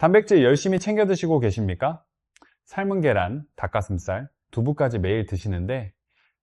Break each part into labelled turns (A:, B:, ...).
A: 단백질 열심히 챙겨 드시고 계십니까? 삶은 계란, 닭가슴살, 두부까지 매일 드시는데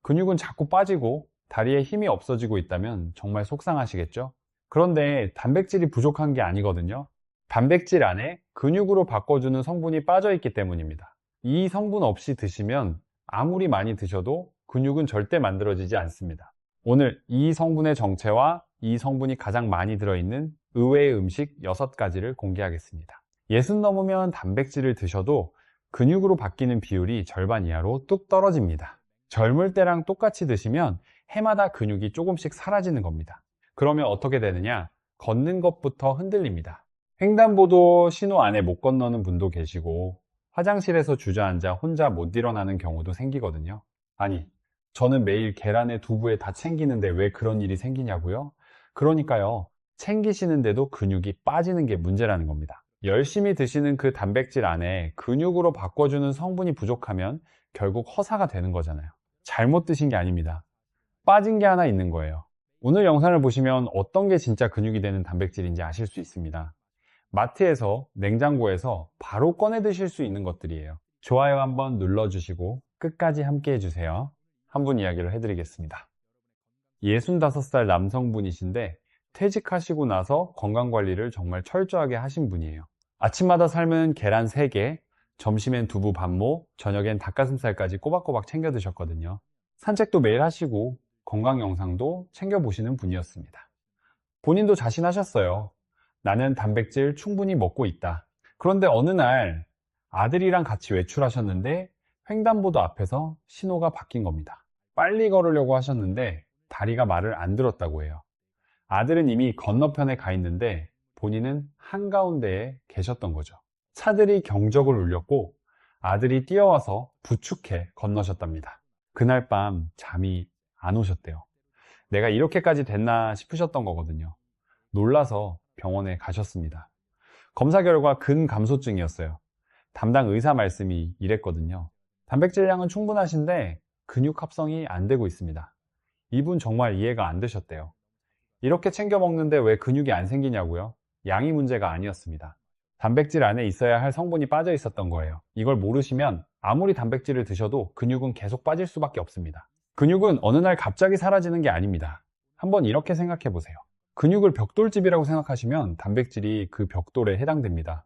A: 근육은 자꾸 빠지고 다리에 힘이 없어지고 있다면 정말 속상하시겠죠? 그런데 단백질이 부족한 게 아니거든요. 단백질 안에 근육으로 바꿔주는 성분이 빠져 있기 때문입니다. 이 성분 없이 드시면 아무리 많이 드셔도 근육은 절대 만들어지지 않습니다. 오늘 이 성분의 정체와 이 성분이 가장 많이 들어있는 의외의 음식 6가지를 공개하겠습니다. 60 넘으면 단백질을 드셔도 근육으로 바뀌는 비율이 절반 이하로 뚝 떨어집니다. 젊을 때랑 똑같이 드시면 해마다 근육이 조금씩 사라지는 겁니다. 그러면 어떻게 되느냐? 걷는 것부터 흔들립니다. 횡단보도 신호 안에 못 건너는 분도 계시고 화장실에서 주저앉아 혼자 못 일어나는 경우도 생기거든요. 아니, 저는 매일 계란에 두부에 다 챙기는데 왜 그런 일이 생기냐고요? 그러니까요, 챙기시는데도 근육이 빠지는 게 문제라는 겁니다. 열심히 드시는 그 단백질 안에 근육으로 바꿔주는 성분이 부족하면 결국 허사가 되는 거잖아요. 잘못 드신 게 아닙니다. 빠진 게 하나 있는 거예요. 오늘 영상을 보시면 어떤 게 진짜 근육이 되는 단백질인지 아실 수 있습니다. 마트에서, 냉장고에서 바로 꺼내 드실 수 있는 것들이에요. 좋아요 한번 눌러주시고 끝까지 함께 해주세요. 한 분 이야기를 해드리겠습니다. 65살 남성분이신데 퇴직하시고 나서 건강관리를 정말 철저하게 하신 분이에요. 아침마다 삶은 계란 3개, 점심엔 두부 반모, 저녁엔 닭가슴살까지 꼬박꼬박 챙겨 드셨거든요. 산책도 매일 하시고 건강 영상도 챙겨보시는 분이었습니다. 본인도 자신하셨어요. 나는 단백질 충분히 먹고 있다. 그런데 어느 날 아들이랑 같이 외출하셨는데 횡단보도 앞에서 신호가 바뀐 겁니다. 빨리 걸으려고 하셨는데 다리가 말을 안 들었다고 해요. 아들은 이미 건너편에 가 있는데 본인은 한가운데에 계셨던 거죠. 차들이 경적을 울렸고 아들이 뛰어와서 부축해 건너셨답니다. 그날 밤 잠이 안 오셨대요. 내가 이렇게까지 됐나 싶으셨던 거거든요. 놀라서 병원에 가셨습니다. 검사 결과 근감소증이었어요. 담당 의사 말씀이 이랬거든요. 단백질량은 충분하신데 근육 합성이 안 되고 있습니다. 이분 정말 이해가 안 되셨대요. 이렇게 챙겨 먹는데 왜 근육이 안 생기냐고요? 양이 문제가 아니었습니다. 단백질 안에 있어야 할 성분이 빠져 있었던 거예요. 이걸 모르시면 아무리 단백질을 드셔도 근육은 계속 빠질 수밖에 없습니다. 근육은 어느 날 갑자기 사라지는 게 아닙니다. 한번 이렇게 생각해 보세요. 근육을 벽돌집이라고 생각하시면 단백질이 그 벽돌에 해당됩니다.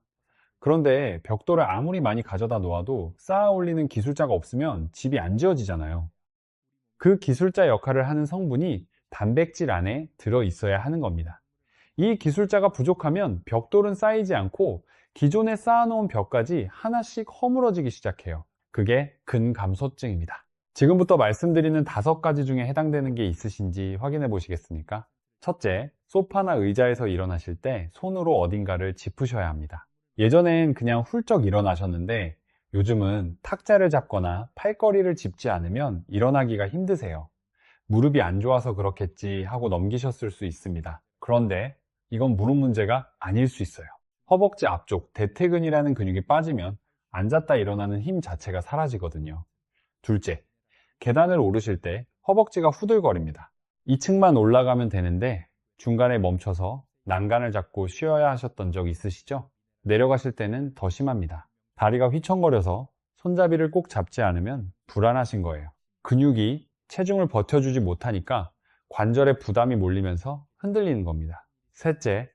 A: 그런데 벽돌을 아무리 많이 가져다 놓아도 쌓아 올리는 기술자가 없으면 집이 안 지어지잖아요. 그 기술자 역할을 하는 성분이 단백질 안에 들어 있어야 하는 겁니다. 이 기술자가 부족하면 벽돌은 쌓이지 않고 기존에 쌓아놓은 벽까지 하나씩 허물어지기 시작해요. 그게 근감소증입니다. 지금부터 말씀드리는 5가지 중에 해당되는 게 있으신지 확인해 보시겠습니까? 첫째, 소파나 의자에서 일어나실 때 손으로 어딘가를 짚으셔야 합니다. 예전엔 그냥 훌쩍 일어나셨는데 요즘은 탁자를 잡거나 팔걸이를 짚지 않으면 일어나기가 힘드세요. 무릎이 안 좋아서 그렇겠지 하고 넘기셨을 수 있습니다. 그런데 이건 무릎 문제가 아닐 수 있어요. 허벅지 앞쪽 대퇴근이라는 근육이 빠지면 앉았다 일어나는 힘 자체가 사라지거든요. 둘째, 계단을 오르실 때 허벅지가 후들거립니다. 2층만 올라가면 되는데 중간에 멈춰서 난간을 잡고 쉬어야 하셨던 적 있으시죠? 내려가실 때는 더 심합니다. 다리가 휘청거려서 손잡이를 꼭 잡지 않으면 불안하신 거예요. 근육이 체중을 버텨주지 못하니까 관절에 부담이 몰리면서 흔들리는 겁니다. 셋째,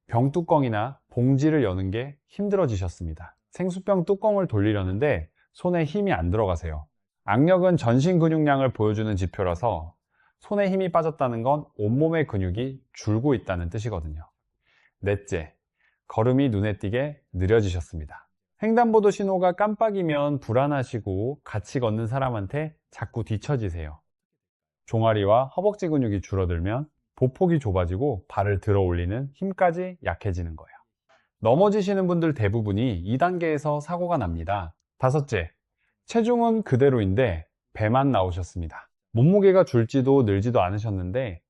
A: 병뚜껑이나 봉지를 여는 게 힘들어지셨습니다. 생수병 뚜껑을 돌리려는데 손에 힘이 안 들어가세요. 악력은 전신 근육량을 보여주는 지표라서 손에 힘이 빠졌다는 건 온몸의 근육이 줄고 있다는 뜻이거든요. 넷째, 걸음이 눈에 띄게 느려지셨습니다. 횡단보도 신호가 깜빡이면 불안하시고 같이 걷는 사람한테 자꾸 뒤처지세요. 종아리와 허벅지 근육이 줄어들면 보폭이 좁아지고 발을 들어 올리는 힘까지 약해지는 거예요. 넘어지시는 분들 대부분이 2단계에서 사고가 납니다. 다섯째, 체중은 그대로인데 배만 나오셨습니다. 몸무게가 줄지도 늘지도 않으셨는데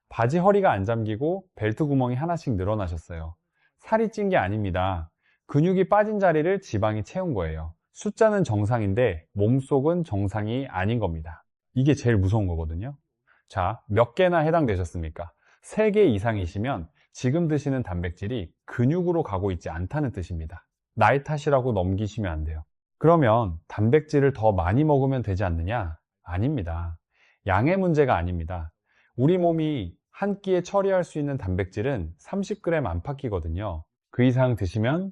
A: 바지 허리가 안 잠기고 벨트 구멍이 하나씩 늘어나셨어요. 살이 찐 게 아닙니다. 근육이 빠진 자리를 지방이 채운 거예요. 숫자는 정상인데 몸속은 정상이 아닌 겁니다. 이게 제일 무서운 거거든요. 자, 몇 개나 해당되셨습니까? 3개 이상이시면 지금 드시는 단백질이 근육으로 가고 있지 않다는 뜻입니다. 나의 탓이라고 넘기시면 안 돼요. 그러면 단백질을 더 많이 먹으면 되지 않느냐? 아닙니다. 양의 문제가 아닙니다. 우리 몸이 한 끼에 처리할 수 있는 단백질은 30g 안팎이거든요. 그 이상 드시면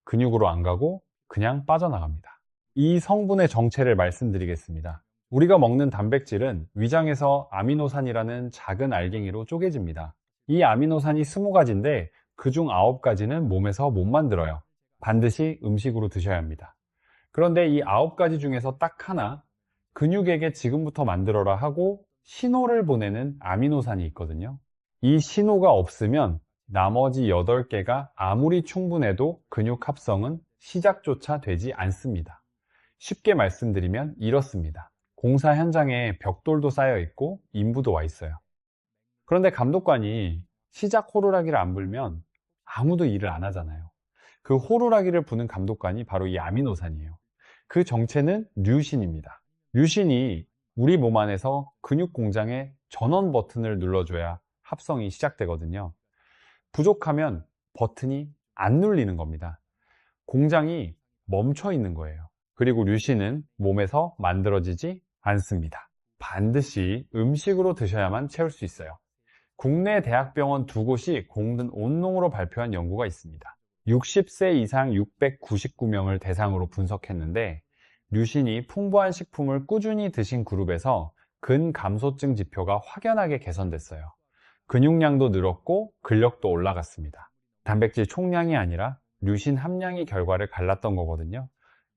A: 근육으로 안 가고 그냥 빠져나갑니다. 이 성분의 정체를 말씀드리겠습니다. 우리가 먹는 단백질은 위장에서 아미노산이라는 작은 알갱이로 쪼개집니다. 이 아미노산이 20가지인데 그중 9가지는 몸에서 못 만들어요. 반드시 음식으로 드셔야 합니다. 그런데 이 9가지 중에서 딱 하나, 근육에게 지금부터 만들어라 하고 신호를 보내는 아미노산이 있거든요. 이 신호가 없으면 나머지 8개가 아무리 충분해도 근육 합성은 시작조차 되지 않습니다. 쉽게 말씀드리면 이렇습니다. 공사 현장에 벽돌도 쌓여 있고 인부도 와 있어요. 그런데 감독관이 시작 호루라기를 안 불면 아무도 일을 안 하잖아요. 그 호루라기를 부는 감독관이 바로 이 아미노산이에요. 그 정체는 류신입니다. 류신이 우리 몸 안에서 근육 공장의 전원 버튼을 눌러줘야 합성이 시작되거든요. 부족하면 버튼이 안 눌리는 겁니다. 공장이 멈춰 있는 거예요. 그리고 류신은 몸에서 만들어지지 않습니다. 반드시 음식으로 드셔야만 채울 수 있어요. 국내 대학병원 2곳이 공동 온농으로 발표한 연구가 있습니다. 60세 이상 699명을 대상으로 분석했는데 류신이 풍부한 식품을 꾸준히 드신 그룹에서 근감소증 지표가 확연하게 개선됐어요. 근육량도 늘었고 근력도 올라갔습니다. 단백질 총량이 아니라 류신 함량이 결과를 갈랐던 거거든요.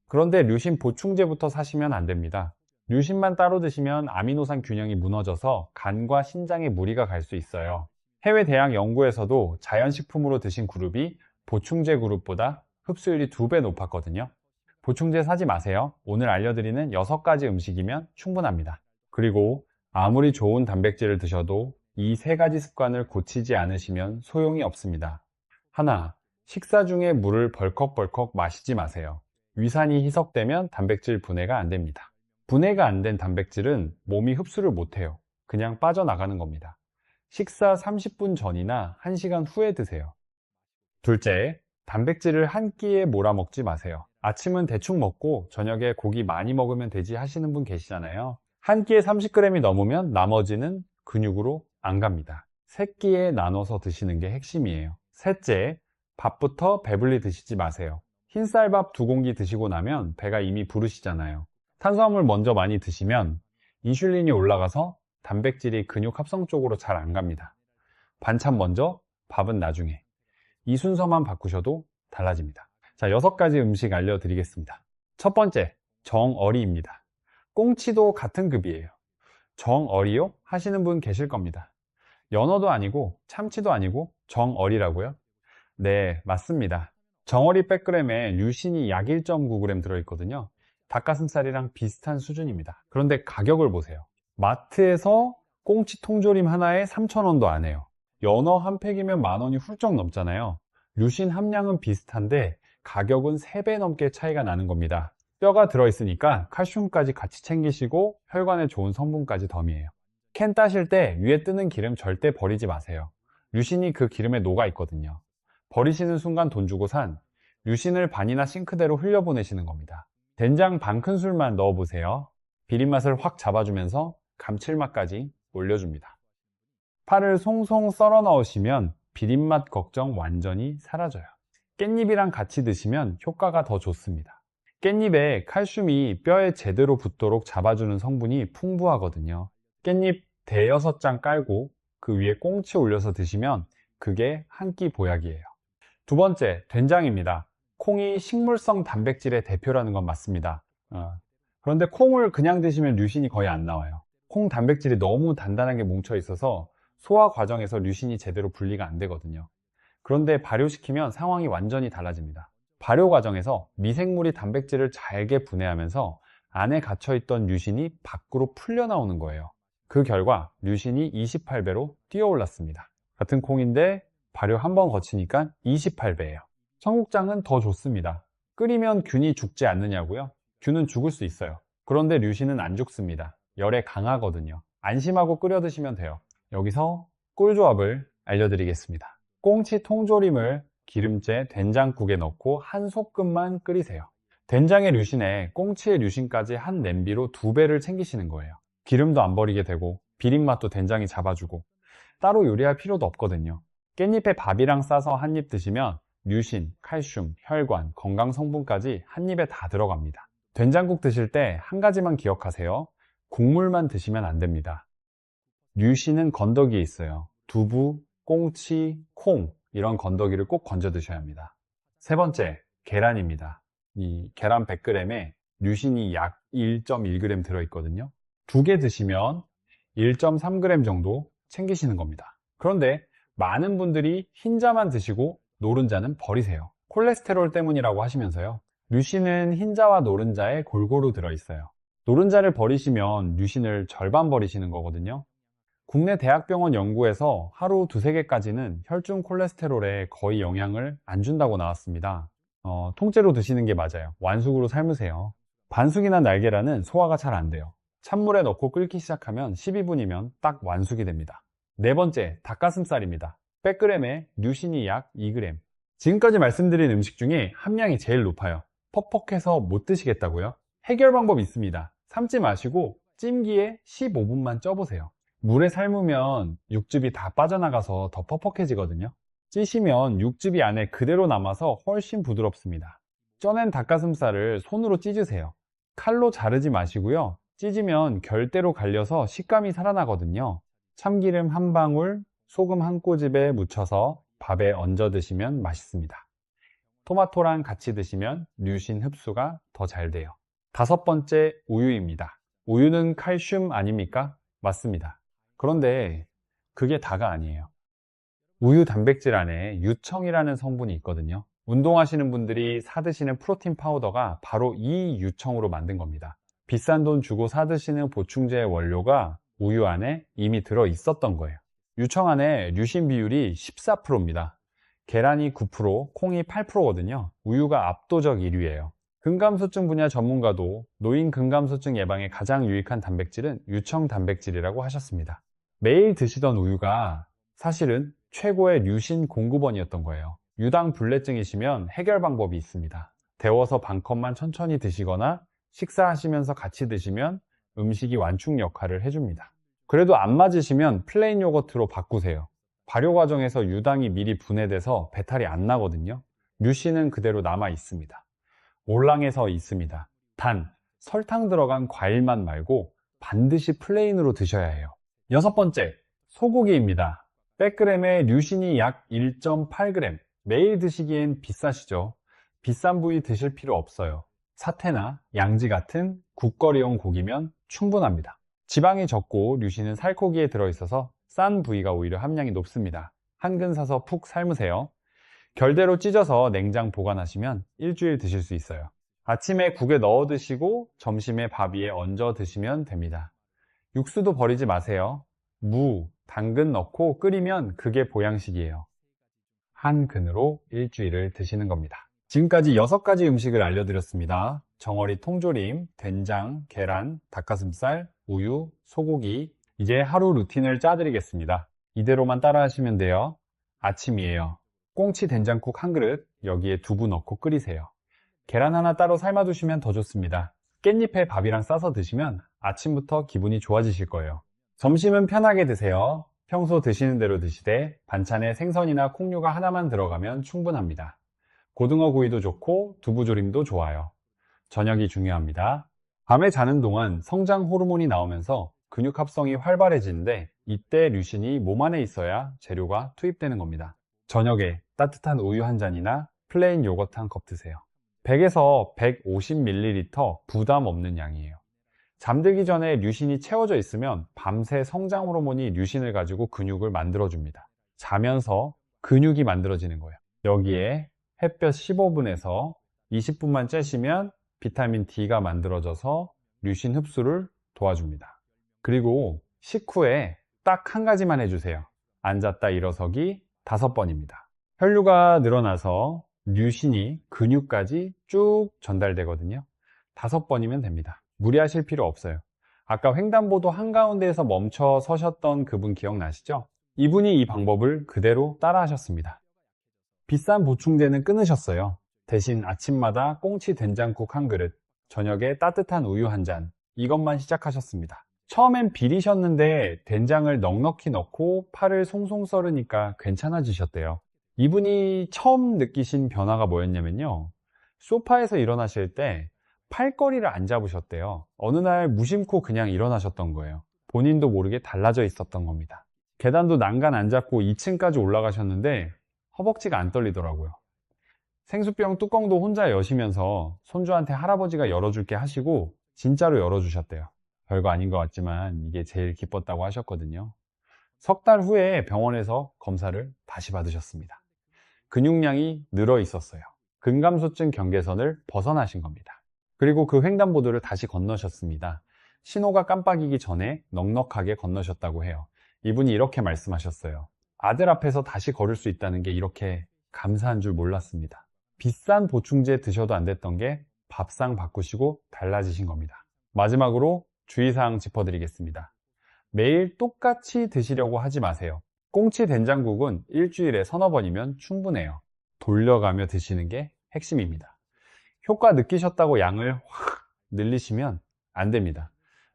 A: 그런데 류신 보충제부터 사시면 안 됩니다. 류신만 따로 드시면 아미노산 균형이 무너져서 간과 신장에 무리가 갈 수 있어요. 해외 대학 연구에서도 자연식품으로 드신 그룹이 보충제 그룹보다 흡수율이 2배 높았거든요. 보충제 사지 마세요. 오늘 알려드리는 6가지 음식이면 충분합니다. 그리고 아무리 좋은 단백질을 드셔도 이 3가지 습관을 고치지 않으시면 소용이 없습니다. 하나, 식사 중에 물을 벌컥벌컥 마시지 마세요. 위산이 희석되면 단백질 분해가 안 됩니다. 분해가 안 된 단백질은 몸이 흡수를 못해요. 그냥 빠져나가는 겁니다. 식사 30분 전이나 1시간 후에 드세요. 둘째, 단백질을 한 끼에 몰아먹지 마세요. 아침은 대충 먹고 저녁에 고기 많이 먹으면 되지 하시는 분 계시잖아요. 한 끼에 30g이 넘으면 나머지는 근육으로 안 갑니다. 3끼에 나눠서 드시는 게 핵심이에요. 셋째, 밥부터 배불리 드시지 마세요. 흰쌀밥 2공기 드시고 나면 배가 이미 부르시잖아요. 탄수화물 먼저 많이 드시면 인슐린이 올라가서 단백질이 근육 합성 쪽으로 잘 안 갑니다. 반찬 먼저, 밥은 나중에. 이 순서만 바꾸셔도 달라집니다. 자, 6가지 음식 알려드리겠습니다. 첫 번째, 정어리입니다. 꽁치도 같은 급이에요. 정어리요? 하시는 분 계실 겁니다. 연어도 아니고 참치도 아니고 정어리라고요? 네, 맞습니다. 정어리 100g에 류신이 약 1.9g 들어있거든요. 닭가슴살이랑 비슷한 수준입니다. 그런데 가격을 보세요. 마트에서 꽁치 통조림 하나에 3,000원도 안 해요. 연어 한 팩이면 10,000원이 훌쩍 넘잖아요. 류신 함량은 비슷한데 가격은 3배 넘게 차이가 나는 겁니다. 뼈가 들어있으니까 칼슘까지 같이 챙기시고 혈관에 좋은 성분까지 덤이에요. 캔 따실 때 위에 뜨는 기름 절대 버리지 마세요. 류신이 그 기름에 녹아 있거든요. 버리시는 순간 돈 주고 산 류신을 반이나 싱크대로 흘려보내시는 겁니다. 된장 반 큰술만 넣어보세요. 비린맛을 확 잡아주면서 감칠맛까지 올려줍니다. 파를 송송 썰어 넣으시면 비린맛 걱정 완전히 사라져요. 깻잎이랑 같이 드시면 효과가 더 좋습니다. 깻잎에 칼슘이 뼈에 제대로 붙도록 잡아주는 성분이 풍부하거든요. 깻잎 대여섯 장 깔고 그 위에 꽁치 올려서 드시면 그게 한 끼 보약이에요. 두 번째, 된장입니다. 콩이 식물성 단백질의 대표라는 건 맞습니다. 그런데 콩을 그냥 드시면 류신이 거의 안 나와요. 콩 단백질이 너무 단단하게 뭉쳐 있어서 소화 과정에서 류신이 제대로 분리가 안 되거든요. 그런데 발효시키면 상황이 완전히 달라집니다. 발효 과정에서 미생물이 단백질을 잘게 분해하면서 안에 갇혀있던 류신이 밖으로 풀려 나오는 거예요. 그 결과 류신이 28배로 뛰어올랐습니다. 같은 콩인데 발효 한 번 거치니까 28배예요. 청국장은 더 좋습니다. 끓이면 균이 죽지 않느냐고요? 균은 죽을 수 있어요. 그런데 류신은 안 죽습니다. 열에 강하거든요. 안심하고 끓여 드시면 돼요. 여기서 꿀조합을 알려드리겠습니다. 꽁치 통조림을 기름째 된장국에 넣고 한 소끔만 끓이세요. 된장의 류신에 꽁치의 류신까지 한 냄비로 2배를 챙기시는 거예요. 기름도 안 버리게 되고 비린맛도 된장이 잡아주고 따로 요리할 필요도 없거든요. 깻잎에 밥이랑 싸서 한 입 드시면 류신, 칼슘, 혈관, 건강 성분까지 한 입에 다 들어갑니다. 된장국 드실 때 한 가지만 기억하세요. 국물만 드시면 안 됩니다. 류신은 건더기에 있어요. 두부, 꽁치, 콩 이런 건더기를 꼭 건져 드셔야 합니다. 세 번째, 계란입니다. 이 계란 100g에 류신이 약 1.1g 들어있거든요. 2개 드시면 1.3g 정도 챙기시는 겁니다. 그런데 많은 분들이 흰자만 드시고 노른자는 버리세요. 콜레스테롤 때문이라고 하시면서요. 류신은 흰자와 노른자에 골고루 들어있어요. 노른자를 버리시면 류신을 절반 버리시는 거거든요. 국내 대학병원 연구에서 하루 2~3개까지는 혈중 콜레스테롤에 거의 영향을 안 준다고 나왔습니다. 통째로 드시는 게 맞아요. 완숙으로 삶으세요. 반숙이나 날계란은 소화가 잘 안 돼요. 찬물에 넣고 끓기 시작하면 12분이면 딱 완숙이 됩니다. 네 번째, 닭가슴살입니다. 100g에 류신이 약 2g. 지금까지 말씀드린 음식 중에 함량이 제일 높아요. 퍽퍽해서 못 드시겠다고요? 해결 방법이 있습니다. 삶지 마시고 찜기에 15분만 쪄보세요. 물에 삶으면 육즙이 다 빠져나가서 더 퍽퍽해지거든요. 찌시면 육즙이 안에 그대로 남아서 훨씬 부드럽습니다. 쪄낸 닭가슴살을 손으로 찢으세요. 칼로 자르지 마시고요. 찢으면 결대로 갈려서 식감이 살아나거든요. 참기름 한 방울, 소금 한 꼬집에 묻혀서 밥에 얹어 드시면 맛있습니다. 토마토랑 같이 드시면 류신 흡수가 더 잘 돼요. 5번째, 우유입니다. 우유는 칼슘 아닙니까? 맞습니다. 그런데 그게 다가 아니에요. 우유 단백질 안에 유청이라는 성분이 있거든요. 운동하시는 분들이 사드시는 프로틴 파우더가 바로 이 유청으로 만든 겁니다. 비싼 돈 주고 사드시는 보충제의 원료가 우유 안에 이미 들어 있었던 거예요. 유청 안에 류신 비율이 14%입니다. 계란이 9%, 콩이 8%거든요. 우유가 압도적 1위예요. 근감소증 분야 전문가도 노인 근감소증 예방에 가장 유익한 단백질은 유청 단백질이라고 하셨습니다. 매일 드시던 우유가 사실은 최고의 류신 공급원이었던 거예요. 유당 불내증이시면 해결 방법이 있습니다. 데워서 반컵만 천천히 드시거나 식사하시면서 같이 드시면 음식이 완충 역할을 해줍니다. 그래도 안 맞으시면 플레인 요거트로 바꾸세요. 발효 과정에서 유당이 미리 분해돼서 배탈이 안 나거든요. 류신은 그대로 남아 있습니다. 올랑에서 있습니다. 단, 설탕 들어간 과일만 말고 반드시 플레인으로 드셔야 해요. 6번째, 소고기입니다. 100g에 류신이 약 1.8g. 매일 드시기엔 비싸시죠? 비싼 부위 드실 필요 없어요. 사태나 양지 같은 국거리용 고기면 충분합니다. 지방이 적고 류신은 살코기에 들어있어서 싼 부위가 오히려 함량이 높습니다. 한 근 사서 푹 삶으세요. 결대로 찢어서 냉장 보관하시면 일주일 드실 수 있어요. 아침에 국에 넣어 드시고 점심에 밥 위에 얹어 드시면 됩니다. 육수도 버리지 마세요. 무, 당근 넣고 끓이면 그게 보양식이에요. 한 근으로 일주일을 드시는 겁니다. 지금까지 6가지 음식을 알려드렸습니다. 정어리 통조림, 된장, 계란, 닭가슴살, 우유, 소고기. 이제 하루 루틴을 짜드리겠습니다. 이대로만 따라 하시면 돼요. 아침이에요. 꽁치 된장국 한 그릇, 여기에 두부 넣고 끓이세요. 계란 하나 따로 삶아 두시면 더 좋습니다. 깻잎에 밥이랑 싸서 드시면 아침부터 기분이 좋아지실 거예요. 점심은 편하게 드세요. 평소 드시는 대로 드시되 반찬에 생선이나 콩류가 하나만 들어가면 충분합니다. 고등어 구이도 좋고 두부조림도 좋아요. 저녁이 중요합니다. 밤에 자는 동안 성장 호르몬이 나오면서 근육 합성이 활발해지는데 이때 류신이 몸 안에 있어야 재료가 투입되는 겁니다. 저녁에 따뜻한 우유 한 잔이나 플레인 요거트 한 컵 드세요. 100에서 150ml 부담 없는 양이에요. 잠들기 전에 류신이 채워져 있으면 밤새 성장 호르몬이 류신을 가지고 근육을 만들어줍니다. 자면서 근육이 만들어지는 거예요. 여기에 햇볕 15분에서 20분만 쬐시면 비타민 D가 만들어져서 류신 흡수를 도와줍니다. 그리고 식후에 딱 한 가지만 해주세요. 앉았다 일어서기 5번입니다. 혈류가 늘어나서 류신이 근육까지 쭉 전달되거든요. 5번이면 됩니다. 무리하실 필요 없어요. 아까 횡단보도 한가운데에서 멈춰 서셨던 그분 기억나시죠? 이분이 이 방법을 그대로 따라 하셨습니다. 비싼 보충제는 끊으셨어요. 대신 아침마다 꽁치 된장국 한 그릇, 저녁에 따뜻한 우유 한 잔, 이것만 시작하셨습니다. 처음엔 비리셨는데 된장을 넉넉히 넣고 파를 송송 썰으니까 괜찮아지셨대요. 이분이 처음 느끼신 변화가 뭐였냐면요. 소파에서 일어나실 때 팔걸이를 안 잡으셨대요. 어느 날 무심코 그냥 일어나셨던 거예요. 본인도 모르게 달라져 있었던 겁니다. 계단도 난간 안 잡고 2층까지 올라가셨는데 허벅지가 안 떨리더라고요. 생수병 뚜껑도 혼자 여시면서 손주한테 할아버지가 열어줄게 하시고 진짜로 열어주셨대요. 별거 아닌 것 같지만 이게 제일 기뻤다고 하셨거든요. 석 달 후에 병원에서 검사를 다시 받으셨습니다. 근육량이 늘어 있었어요. 근감소증 경계선을 벗어나신 겁니다. 그리고 그 횡단보도를 다시 건너셨습니다. 신호가 깜빡이기 전에 넉넉하게 건너셨다고 해요. 이분이 이렇게 말씀하셨어요. 아들 앞에서 다시 걸을 수 있다는 게 이렇게 감사한 줄 몰랐습니다. 비싼 보충제 드셔도 안 됐던 게 밥상 바꾸시고 달라지신 겁니다. 마지막으로 주의사항 짚어드리겠습니다. 매일 똑같이 드시려고 하지 마세요. 꽁치 된장국은 일주일에 서너 번이면 충분해요. 돌려가며 드시는 게 핵심입니다. 효과 느끼셨다고 양을 확 늘리시면 안 됩니다.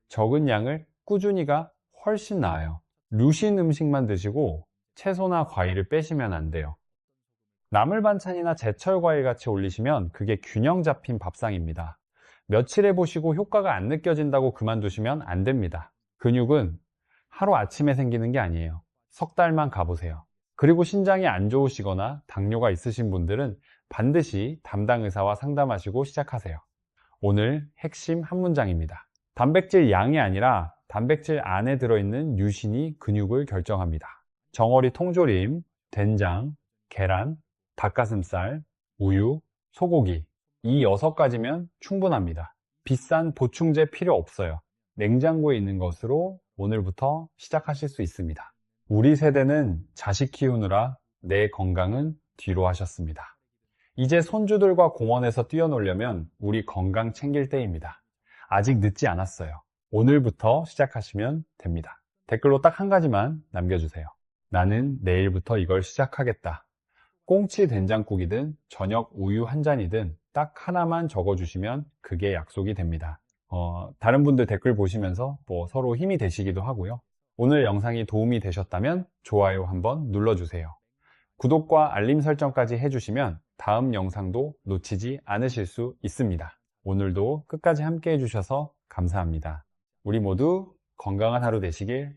A: 적은 양을 꾸준히가 훨씬 나아요. 루신 음식만 드시고 채소나 과일을 빼시면 안 돼요. 나물 반찬이나 제철 과일 같이 올리시면 그게 균형 잡힌 밥상입니다. 며칠 해보시고 효과가 안 느껴진다고 그만두시면 안 됩니다. 근육은 하루 아침에 생기는 게 아니에요. 석 달만 가보세요. 그리고 신장이 안 좋으시거나 당뇨가 있으신 분들은 반드시 담당 의사와 상담하시고 시작하세요. 오늘 핵심 한 문장입니다. 단백질 양이 아니라 단백질 안에 들어있는 유신이 근육을 결정합니다. 정어리 통조림, 된장, 계란, 닭가슴살, 우유, 소고기, 이 6가지면 충분합니다. 비싼 보충제 필요 없어요. 냉장고에 있는 것으로 오늘부터 시작하실 수 있습니다. 우리 세대는 자식 키우느라 내 건강은 뒤로 하셨습니다. 이제 손주들과 공원에서 뛰어놀려면 우리 건강 챙길 때입니다. 아직 늦지 않았어요. 오늘부터 시작하시면 됩니다. 댓글로 딱 한 가지만 남겨주세요. 나는 내일부터 이걸 시작하겠다. 꽁치 된장국이든 저녁 우유 한 잔이든 딱 하나만 적어주시면 그게 약속이 됩니다. 다른 분들 댓글 보시면서 서로 힘이 되시기도 하고요. 오늘 영상이 도움이 되셨다면 좋아요 한번 눌러주세요. 구독과 알림 설정까지 해주시면 다음 영상도 놓치지 않으실 수 있습니다. 오늘도 끝까지 함께 해주셔서 감사합니다. 우리 모두 건강한 하루 되시길